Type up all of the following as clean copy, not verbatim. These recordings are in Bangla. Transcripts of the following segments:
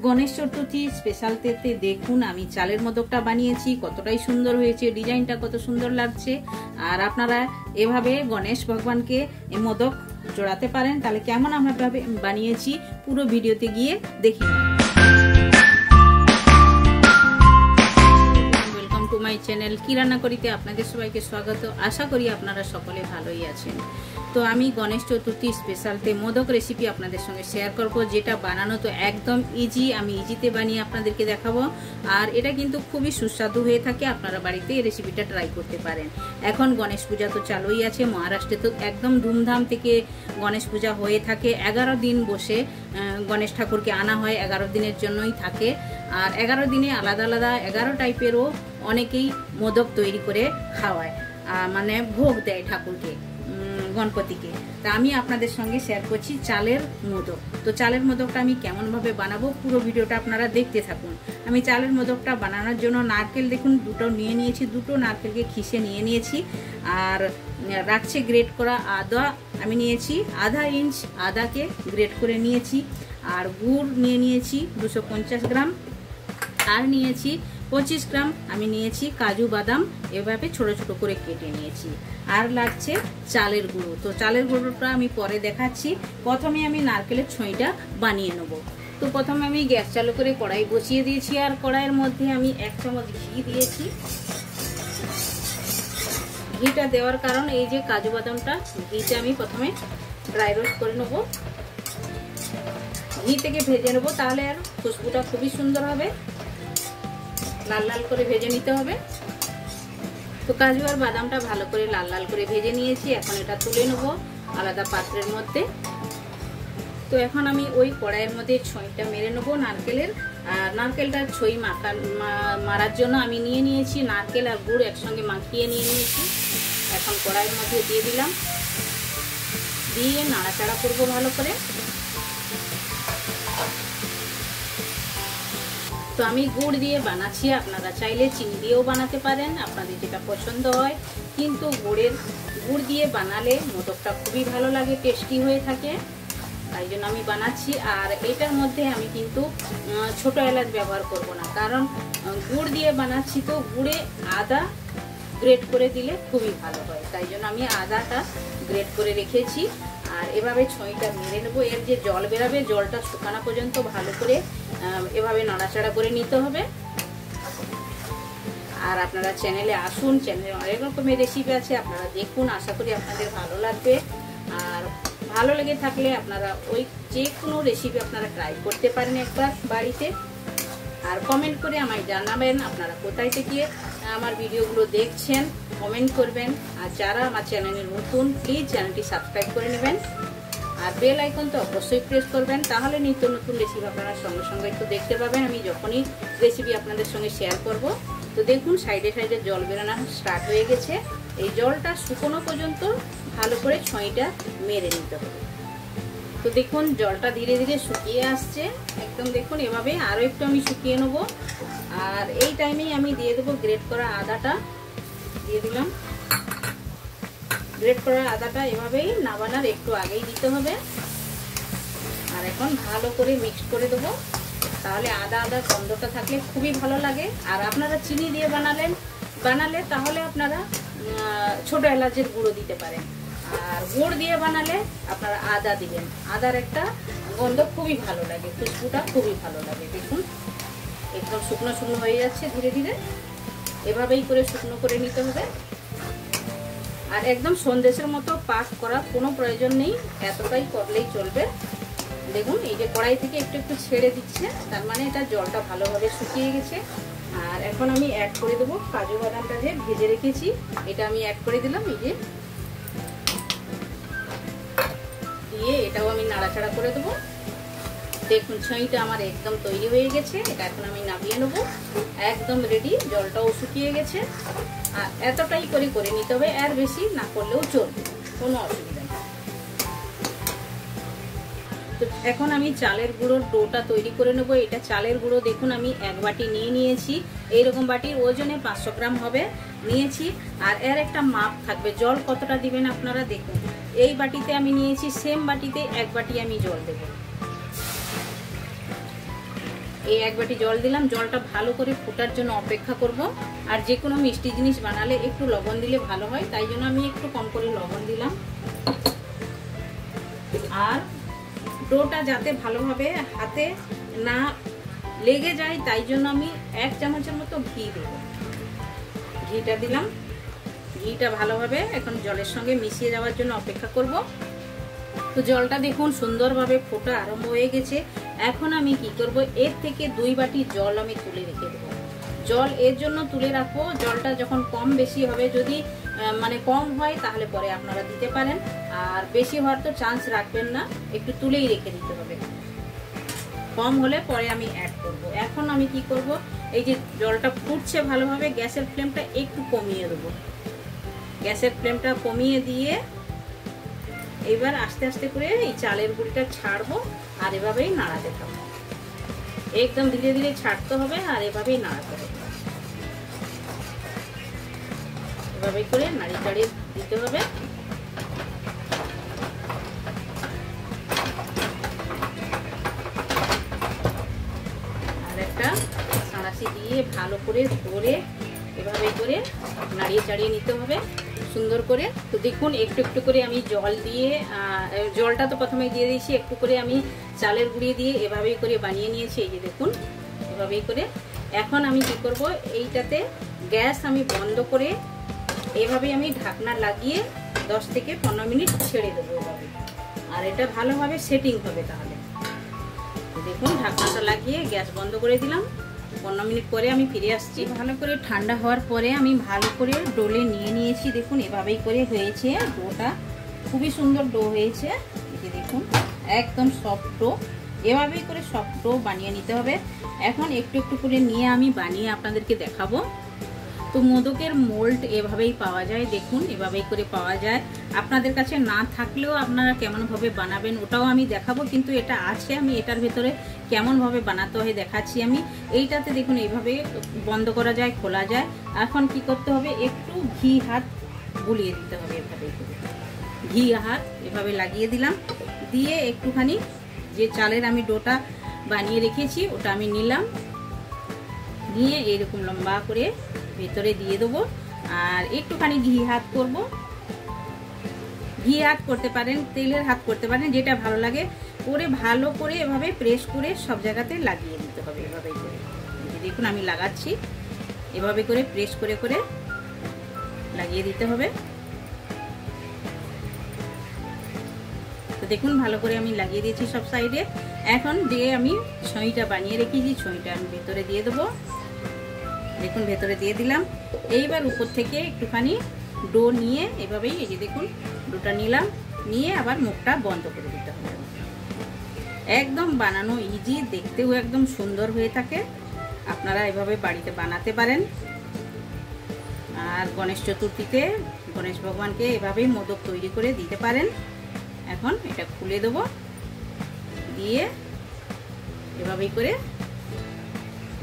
গণেশ চতুর্থী স্পেশাল তেতে দেখুন আমি চালের মোদকটা বানিয়েছি, কতটাই সুন্দর হয়েছে, ডিজাইনটা কত সুন্দর লাগছে। আর আপনারা এভাবে গণেশ ভগবানকে এই মোদক জোড়াতে পারেন। তাহলে কেমন আমরা বানিয়েছি পুরো ভিডিওতে গিয়ে দেখি। ওয়েলকাম টু মাই চ্যানেল কি রান্না করিতে আপনাদের সবাইকে স্বাগত। আশা করি আপনারা সকলে ভালোই আছেন। তো আমি গণেশ চতুর্থী স্পেশালতে মোদক রেসিপি আপনাদের সঙ্গে শেয়ার করব, যেটা বানানো তো একদম ইজি। আমি ইজিতে বানিয়ে আপনাদেরকে দেখাবো। আর এটা কিন্তু খুবই সুস্বাদু হয়ে থাকে, আপনারা বাড়িতে এই রেসিপিটা ট্রাই করতে পারেন। এখন গণেশ পূজা তো চালুই আছে, মহারাষ্ট্রে তো একদম ধুমধাম থেকে গণেশ পূজা হয়ে থাকে। 11 দিন বসে গণেশ ঠাকুরকে আনা হয়, 11 দিনের জন্যই থাকে। আর 11 দিনে আলাদা আলাদা 11 টাইপেরও অনেকেই মোদক তৈরি করে খাওয়ায়, মানে ভোগ দেয় ঠাকুরকে, গণপতিকে। তা আমি আপনাদের সঙ্গে শেয়ার করছি চালের মোদক। তো চালের মোদকটা আমি কেমনভাবে বানাবো পুরো ভিডিওটা আপনারা দেখতে থাকুন। আমি চালের মোদকটা বানানোর জন্য নারকেল দেখুন দুটো নিয়ে নিয়েছি, দুটো নারকেলকে খিসে নিয়ে নিয়েছি। আর রাখছে গ্রেট করা আদা আমি নিয়েছি, আধা ইঞ্চ আদাকে গ্রেট করে নিয়েছি। আর গুড় নিয়ে নিয়েছি 250 গ্রাম। আর নিয়েছি 25 গ্রাম আমি নিয়েছি কাজু বাদাম, এভাবে ছোট ছোট করে কেটে নিয়েছি। আর লাগছে চালের গুঁড়ো। তো চালের গুঁড়োটা আমি পরে দেখাচ্ছি। প্রথমে আমি নারকেলের ছইটা বানিয়ে নেব। তো প্রথমে আমি গ্যাস চালু করে কড়াই বসিয়ে দিয়েছি। আর কড়াইয়ের মধ্যে আমি 1 চামচ ঘি দিয়েছি। ঘিটা দেওয়ার কারণ এই যে কাজু বাদামটা ঘিতে আমি প্রথমে ড্রাই রোস্ট করে নেব, ঘি থেকে ভেজে নেব, তাহলে আর খুশবুটা খুবই সুন্দর হবে। লাল লাল করে ভেজে নিতে হবে। তো কাজু আর বাদামটা ভালো করে লাল লাল করে ভেজে নিয়েছি। এখন এটা তুলে নেব আলাদা পাত্রের মধ্যে। তো এখন আমি ওই কড়াইয়ের মধ্যে ছইটা মেরে নেবো নারকেলের। আর নারকেলটা ছই মারার জন্য আমি নিয়ে নিয়েছি নারকেল আর গুড় একসঙ্গে মাখিয়ে নিয়ে নিয়েছি। এখন কড়াইয়ের মধ্যে দিয়ে দিলাম, দিয়ে নাড়াচাড়া করবো ভালো করে। তো আমি গুড় দিয়ে বানাচ্ছি, আপনারা চাইলে চিনি দিয়েও বানাতে পারেন, আপনাদের যেটা পছন্দ হয়। কিন্তু গুড় দিয়ে বানালে মোদকটা খুবই ভালো লাগে, টেস্টি হয়ে থাকে, তাই জন্য আমি বানাচ্ছি। আর এটার মধ্যে আমি কিন্তু ছোট এলাচ ব্যবহার করব না, কারণ গুড় দিয়ে বানাচ্ছি। তো গুড়ে আদা গ্রেট করে দিলে খুবই ভালো হয়, তাই জন্য আমি আদাটা গ্রেট করে রেখেছি। আর এভাবে ছইটা মেরে নেবো। এর যে জল বেরাবে, জলটা শুকানো পর্যন্ত ভালো করে এভাবে নাড়াচাড়া করে নিতে হবে। আর আপনারা চ্যানেলে আসুন, চ্যানেলে অনেক রকমের রেসিপি আছে, আপনারা দেখুন, আশা করি আপনাদের ভালো লাগবে। আর ভালো লেগে থাকলে আপনারা ওই যে কোনো রেসিপি আপনারা ট্রাই করতে পারেন একবার বাড়িতে। আর কমেন্ট করে আমায় জানাবেন আপনারা কোথায় থেকে আমার ভিডিওগুলো দেখছেন, কমেন্ট করবেন। আর যারা আমার চ্যানেলে নতুন, প্লিজ চ্যানেলটি সাবস্ক্রাইব করে নেবেন। আর বেল আইকন তো অবশ্যই প্রেস করবেন, তাহলে নিত্য নতুন রেসিপি আপনারা সঙ্গে সঙ্গে একটু দেখতে পাবেন আমি যখনই রেসিপি আপনাদের সঙ্গে শেয়ার করব। তো দেখুন সাইডে সাইডে জল বেরোনো স্টার্ট হয়ে গেছে। এই জলটা শুকনো পর্যন্ত ভালো করে ছইটা মেরে নিতে হবে। তো দেখুন জলটা ধীরে ধীরে শুকিয়ে আসছে, একদম দেখুন এভাবে আরও একটু আমি শুকিয়ে নেব। আর এই টাইমেই আমি দিয়ে দেবো গ্রেট করা আদাটা, দিয়ে দিলাম। গ্রেট করা আদাটা এভাবেই নাবানার একটু আগেই দিতে হবে। আর এখন ভালো করে মিক্স করে দেবো, তাহলে আদা গন্ধটা থাকলে খুবই ভালো লাগে। আর আপনারা চিনি দিয়ে বানালে তাহলে আপনারা ছোট এলাচের গুঁড়ো দিতে পারেন। আর গুড় দিয়ে বানালে আপনারা আদা দিবেন, আদার একটা গন্ধ খুবই ভালো লাগে, খুশবুটা খুবই ভালো লাগে। দেখুন একদম শুকনো শুকনো হয়ে যাচ্ছে ধীরে ধীরে, এভাবেই করে শুকনো করে নিতে হবে। আর একদম সন্দেশের মতো পাক করার কোনো প্রয়োজন নেই, এতটাই করলেই চলবে। দেখুন এই যে কড়াই থেকে একটু একটু ছেড়ে দিচ্ছে, তার মানে এটা জলটা ভালোভাবে শুকিয়ে গেছে। আর এখন আমি অ্যাড করে দেবো কাজু বাদামটা যে ভেজে রেখেছি, এটা আমি অ্যাড করে দিলাম। এই যে দিয়ে এটাও আমি নাড়াচাড়া করে দেবো। দেখুন ছইটা আমার একদম তৈরি হয়ে গেছে, এটা এখন আমি নামিয়ে নেবো, একদম রেডি। জলটাও শুকিয়ে গেছে। আর এতটাই করে নিতে হবে, আর বেশি না করলেও চলবে, কোনো অসুবিধা নেই। তো এখন আমি চালের গুঁড়োর ডোটা তৈরি করে নেব। এটা চালের গুঁড়ো দেখুন আমি 1 বাটি নিয়ে নিয়েছি, এইরকম বাটির ওজনে 500 গ্রাম হবে নিয়েছি। আর এর একটা মাপ থাকবে, জল কতটা দিবেন আপনারা দেখুন। এই বাটিতে আমি নিয়েছি, সেম বাটিতে 1 বাটি আমি জল দেব। এই 1 বাটি জল দিলাম। জলটা ভালো করে ফোটার জন্য অপেক্ষা করব। আর যে কোনো মিষ্টি জিনিস বানালে একটু লবণ দিলে ভালো হয়, তাই জন্য আমি একটু কম করে লবণ দিলাম। আর ডোটা যাতে ভালোভাবে হাতে না লেগে যায় তাই জন্য আমি 1 চামচের মতো ঘি দেব। ঘিটা দিলাম। ঘিটা ভালোভাবে এখন জলের সঙ্গে মিশিয়ে যাওয়ার জন্য অপেক্ষা করব। তো জলটা দেখুন সুন্দরভাবে ফোটা আরম্ভ হয়ে গেছে। এখন আমি কি করব, এর থেকে 2 বাটি জল আমি তুলে রেখে দেবো। জল এর জন্য তুলে রাখবো, জলটা যখন কম বেশি হবে, যদি মানে কম হয় তাহলে পরে আপনারা দিতে পারেন, আর বেশি হওয়ার তো চান্স রাখবেন না, একটু তুলেই রেখে দিতে হবে। কম হলে পরে আমি অ্যাড করব। এখন আমি কি করব, এই যে জলটা ফুটছে ভালোভাবে, গ্যাসের ফ্লেমটা একটু কমিয়ে দেবো। গ্যাসের ফ্লেমটা কমিয়ে দিয়ে এবার আস্তে আস্তে করে এই চালের গুঁড়িটা ছাড়বো, আর এভাবেই নাড়াতে থাকবো। একদম ধীরে ধীরে ছাড়তে হবে আর এভাবেই নাড়াতে হবে। এভাবে করে নাড়ি চাড়িয়ে দিতে হবে। আর একটা সাঁড়াশি দিয়ে ভালো করে ধরে এভাবে করে নাড়িয়ে চাড়িয়ে নিতে হবে সুন্দর করে। তো দেখুন একটু একটু করে আমি জল দিয়ে, জলটা তো প্রথমে দিয়ে দিয়েছি, একটু করে আমি চালের গুঁড়ি দিয়ে এভাবেই করে বানিয়ে নিয়েছি। এই যে দেখুন এভাবেই করে। এখন আমি কি করব, এইটাতে গ্যাস আমি বন্ধ করে এভাবে আমি ঢাকনা লাগিয়ে 10 থেকে 15 মিনিট ছেড়ে দেবো এভাবে, আর এটা ভালোভাবে সেটিং হবে। তাহলে দেখুন ঢাকনাটা লাগিয়ে গ্যাস বন্ধ করে দিলাম। 15 মিনিট পরে আমি ফিরে আসছি। ভালো করে ঠান্ডা হওয়ার পরে আমি ভালো করে ডোলে নিয়ে নিয়েছি। দেখুন এভাবেই করে হয়েছে ডোটা, খুবই সুন্দর ডো হয়েছে। এই যে দেখুন একদম সফট ডো। এভাবেই করে সফট ডো বানিয়ে নিতে হবে। এখন একটু একটু করে নিয়ে আমি বানিয়ে আপনাদেরকে দেখাবো। তো মোদকের মোল্ড এভাবেই পাওয়া যায়, দেখুন এভাবেই করে পাওয়া যায়। আপনাদের কাছে না থাকলেও আপনারা কেমনভাবে বানাবেন ওটাও আমি দেখাবো, কিন্তু এটা আছে, আমি এটার ভেতরে কেমনভাবে বানাতে হয় দেখাচ্ছি আমি। এইটাতে দেখুন এইভাবে বন্ধ করা যায়, খোলা যায়। এখন কি করতে হবে, একটু ঘি হাত বুলিয়ে দিতে হবে। এভাবে ঘি হাত এভাবে লাগিয়ে দিলাম, দিয়ে একটুখানি যে চালের আমি ডোটা বানিয়ে রেখেছি ওটা আমি নিলাম, নিয়ে এরকম লম্বা করে ভেতরে দিয়ে দেবো। আর একটুখানি ঘি হাত করব। ঘি হাত করতে পারেন, তেলের হাত করতে পারেন, যেটা ভালো লাগে করে ভালো করে এভাবে প্রেস করে সব জায়গাতে লাগিয়ে দিতে হবে। এভাবে করে দেখুন আমি লাগাচ্ছি, এভাবে করে প্রেস করে করে লাগিয়ে দিতে হবে। তো দেখুন ভালো করে আমি লাগিয়ে দিয়েছি সব সাইডে। এখন যে আমি ছইটা বানিয়ে রেখেছি ছইটা আমি ভেতরে দিয়ে দেবো। দেখুন ভেতরে দিয়ে দিলাম। এইবার উপর থেকে একটুখানি ডো নিয়ে এভাবেই, এই যে দেখুন ডোটা নিলাম, নিয়ে আবার মুখটা বন্ধ করে দিতে হবে। একদম বানানো ইজি, দেখতেও একদম সুন্দর হয়ে থাকে। আপনারা এভাবে বাড়িতে বানাতে পারেন। আর গণেশ চতুর্থীতে গণেশ ভগবানকে এভাবেই মোদক তৈরি করে দিতে পারেন। এখন এটা খুলে দেবো, দিয়ে এভাবেই করে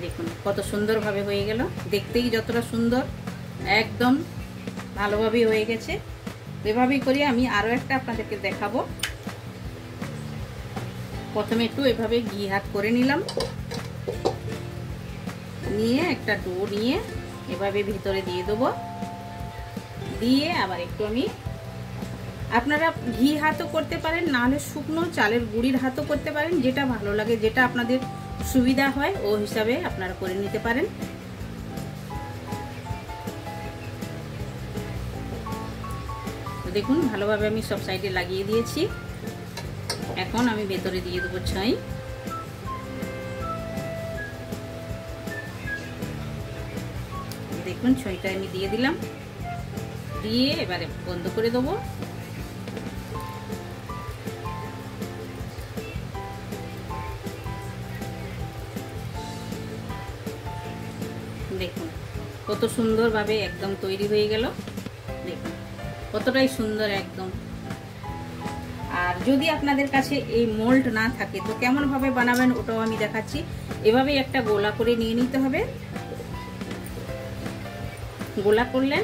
দেখুন কত সুন্দরভাবে হয়ে গেল। দেখতেই যতটা সুন্দর, একদম ভালোভাবেই হয়ে গেছে। এভাবেই করে আমি আরও একটা আপনাদেরকে দেখাবো। প্রথমে একটু এভাবে ঘি হাত করে নিলাম, নিয়ে একটা ডো নিয়ে এভাবে ভিতরে দিয়ে দেবো। দিয়ে আবার একটু আমি, আপনারা ঘি হাতও করতে পারেন, নাহলে শুকনো চালের গুঁড়ির হাতও করতে পারেন, যেটা ভালো লাগে, যেটা আপনাদের সুবিধা হয় ও হিসাবে আপনারা করে নিতে পারেন। তো দেখুন ভালোভাবে আমি সব সাইডে লাগিয়ে দিয়েছি। এখন আমি ভেতরে দিয়ে দেবো ছাই। দেখুন ছইটা আমি দিয়ে দিলাম, দিয়ে এবারে বন্ধ করে দেবো। দেখুন কত সুন্দরভাবে একদম তৈরি হয়ে গেল। দেখুন কতটাই সুন্দর একদম। আর যদি আপনাদের কাছে এই মোল্ড না থাকে তো কেমনভাবে বানাবেন ওটাও আমি দেখাচ্ছি। এভাবেই একটা গোলা করে নিয়ে নিতে হবে। গোলা করলেন,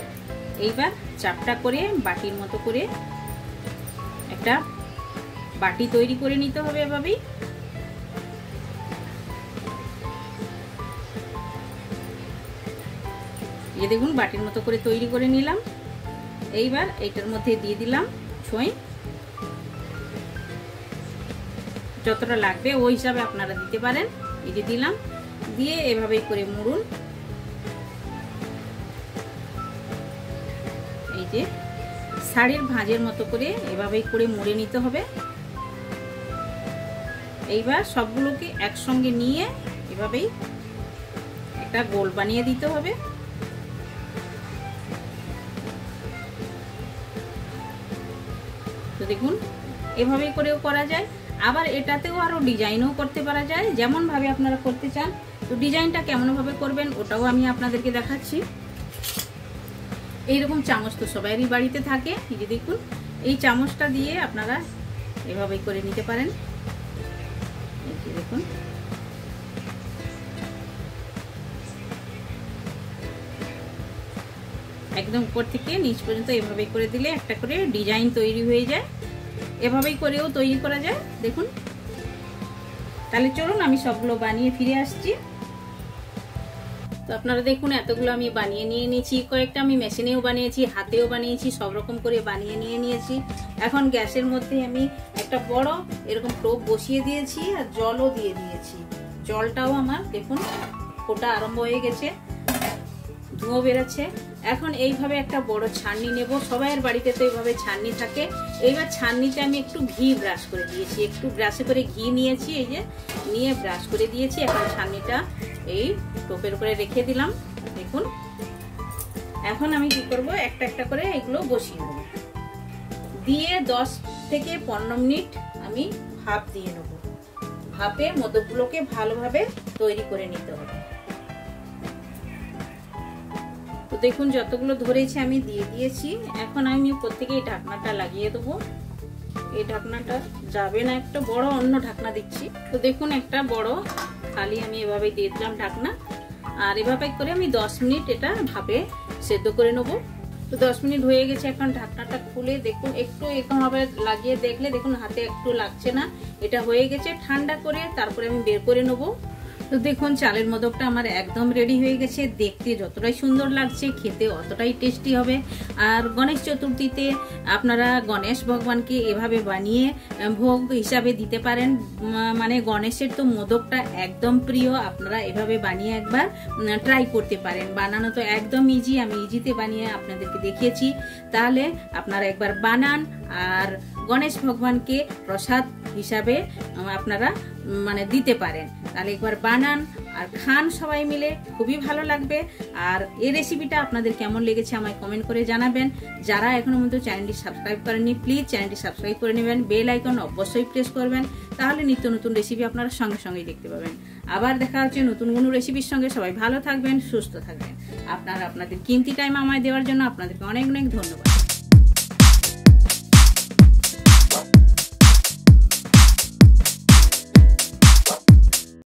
এইবার চাপটা করে বাটির মতো করে একটা বাটি তৈরি করে নিতে হবে। এভাবেই এই দেখুন বাটির মতো করে তৈরি করে নিলাম। এইবার এইটার মধ্যে দিয়ে দিলাম ছুঁই, যতটা লাগবে ওই হিসাবে আপনারা দিতে পারেন। এই যে দিলাম, দিয়ে এভাবেই করে মুড়ুন। এই যে শাড়ির ভাঁজের মতো করে এভাবেই করে মুড়ে নিতে হবে। এইবার সবগুলোকে একসঙ্গে নিয়ে এভাবেই একটা গোল বানিয়ে দিতে হবে। তো দেখুন এভাবেই করেও করা যায়, আবার এটাতেও আরো ডিজাইনও করতে পারা যায়, যেমন ভাবে আপনারা করতে চান। তো ডিজাইনটা কেমন ভাবে করবেন ওটাও আমি আপনাদেরকে দেখাচ্ছি। এইরকম চামচ তো সবারই বাড়িতে থাকে, এই যে দেখুন এই চামচটা দিয়ে আপনারা এভাবেই করে নিতে পারেন। এই যে দেখুন একদম উপর থেকে নিচ পর্যন্ত এভাবেই করে দিলে একটা করে ডিজাইন তৈরি হয়ে যায়। এভাবেই করেও তৈরি করা যায় দেখুন। তাহলে চলুন আমি সবগুলো বানিয়ে ফিরে আসছি। তো আপনারা দেখুন এতগুলো আমি বানিয়ে নিয়ে নিয়েছি, কয়েকটা আমি মেশিনেও বানিয়েছি, হাতেও বানিয়েছি, সব রকম করে বানিয়ে নিয়ে নিয়েছি। এখন গ্যাসের মধ্যে আমি একটা বড় এরকম টোপ বসিয়ে দিয়েছি আর জলও দিয়ে দিয়েছি। জলটাও আমার দেখুন ফোটা আরম্ভ হয়ে গেছে, ধোঁয়া বেরোচ্ছে। এখন এইভাবে একটা বড় ছাননি নেব, সবাইয়ের বাড়িতে তো এইভাবে ছাননি থাকে। এইবার ছাননিতে আমি একটু ঘি ব্রাশ করে দিয়েছি, একটু ব্রাশে করে ঘি নিয়েছি, এই যে নিয়ে ব্রাশ করে দিয়েছি। এখন ছাননিটা এই টোপের উপরে রেখে দিলাম দেখুন। এখন আমি কি করব, একটা একটা করে এগুলো বসিয়ে দেবো, দিয়ে 10 থেকে 15 মিনিট আমি ভাপ দিয়ে নেব। ভাপে মোদকগুলোকে ভালোভাবে তৈরি করে নিতে হবে। তো দেখুন যতগুলো ধরেছি আমি দিয়ে দিয়েছি। এখন আমি প্রত্যেকে এই ঢাকনাটা লাগিয়ে দেবো। এই ঢাকনাটা যাবে না, একটা বড় অন্য ঢাকনা দিচ্ছি। তো দেখুন একটা বড় থালি আমি এভাবে দিয়ে দিলাম ঢাকনা, আর এভাবে করে আমি 10 মিনিট এটা ভাপে সেদ্ধ করে নেব। তো 10 মিনিট হয়ে গেছে। এখন ঢাকনাটা খুলে দেখুন, একটু এরকম ভাবে লাগিয়ে দেখলে দেখুন হাতে একটু লাগছে না, এটা হয়ে গেছে। ঠান্ডা করে তারপরে আমি বের করে নেব। তো দেখুন চালের মোদকটা আমার একদম রেডি হয়ে গেছে। দেখতে যতটাই সুন্দর লাগছে, খেতে অতটাই টেস্টি হবে। আর গণেশ চতুর্থীতে আপনারা গণেশ ভগবানকে এভাবে বানিয়ে ভোগ হিসাবে দিতে পারেন। মানে গণেশের তো মোদকটা একদম প্রিয়, আপনারা এভাবে বানিয়ে একবার ট্রাই করতে পারেন। বানানো তো একদম ইজি, আমি ইজিতে বানিয়ে আপনাদেরকে দেখিয়েছি। তাহলে আপনারা একবার বানান আর গণেশ ভগবানকে প্রসাদ হিসাবে আপনারা মানে দিতে পারেন। তাহলে একবার বানান আর খান সবাই মিলে, খুবই ভালো লাগবে। আর এই রেসিপিটা আপনাদের কেমন লেগেছে আমায় কমেন্ট করে জানাবেন। যারা এখনো পর্যন্ত চ্যানেলটি সাবস্ক্রাইব করেননি প্লিজ চ্যানেলটি সাবস্ক্রাইব করে নেবেন, বেল আইকন অবশ্যই প্রেস করবেন, তাহলে নিত্য নতুন রেসিপি আপনারা সঙ্গে সঙ্গেই দেখতে পাবেন। আবার দেখা হচ্ছে নতুন কোনো রেসিপির সঙ্গে। সবাই ভালো থাকবেন, সুস্থ থাকবেন। আপনারা আপনাদের কিমতি টাইম আমায় দেওয়ার জন্য আপনাদেরকে অনেক অনেক ধন্যবাদ।